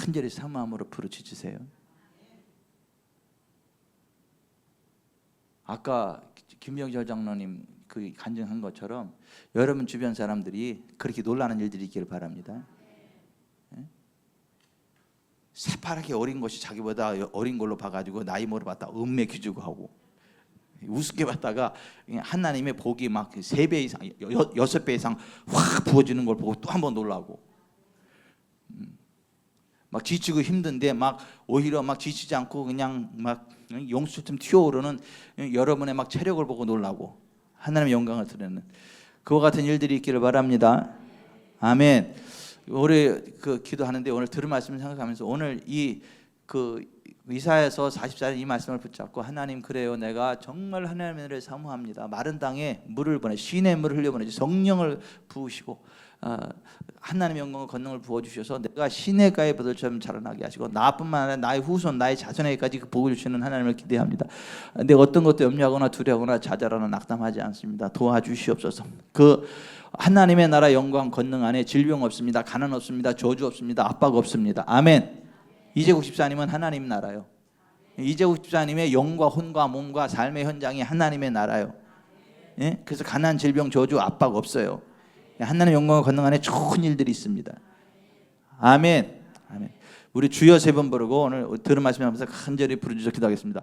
간절히 사모함으로 부르짖으세요. 아까 김병철 장로님 그 간증한 것처럼 여러분 주변 사람들이 그렇게 놀라는 일들이 있기를 바랍니다. 새파랗게 어린 것이 자기보다 어린 걸로 봐가지고 나이 모를 봤다 음매 기주고 하고 우습게 봤다가 하나님의 복이 막 3배 이상 6배 이상 확 부어지는 걸 보고 또 한 번 놀라고 막 지치고 힘든데 막 오히려 막 지치지 않고 그냥 막 용수처럼 튀어오르는 여러분의 막 체력을 보고 놀라고 하나님의 영광을 드리는 그와 같은 일들이 있기를 바랍니다. 아멘. 올해 그 기도하는데 오늘 들은 말씀을 생각하면서 오늘 이사야서 44절 이 말씀을 붙잡고 하나님 그래요 내가 정말 하나님의 은혜를 사모합니다. 마른 땅에 물을 보내 시내 물을 흘려보내지 성령을 부으시고 하나님의 영광과 권능을 부어주셔서 내가 시내가의 버들처럼 자라나게 하시고 나뿐만 아니라 나의 후손 나의 자손에게까지 그 복을 주시는 하나님을 기대합니다. 내가 어떤 것도 염려하거나 두려워하거나 좌절하거나 낙담하지 않습니다. 도와주시옵소서. 그 하나님의 나라 영광 권능 안에 질병 없습니다. 가난 없습니다. 저주 없습니다. 압박 없습니다. 아멘. 이재국 집사님은 하나님 나라요. 이재국 집사님의 영과 혼과 몸과 삶의 현장이 하나님의 나라요. 예? 그래서 가난 질병 저주 압박 없어요. 하나님의 영광과 권능 안에 좋은 일들이 있습니다. 아멘. 아멘. 우리 주여 3번 부르고 오늘 들은 말씀하면서 간절히 부르짖어 기도하겠습니다.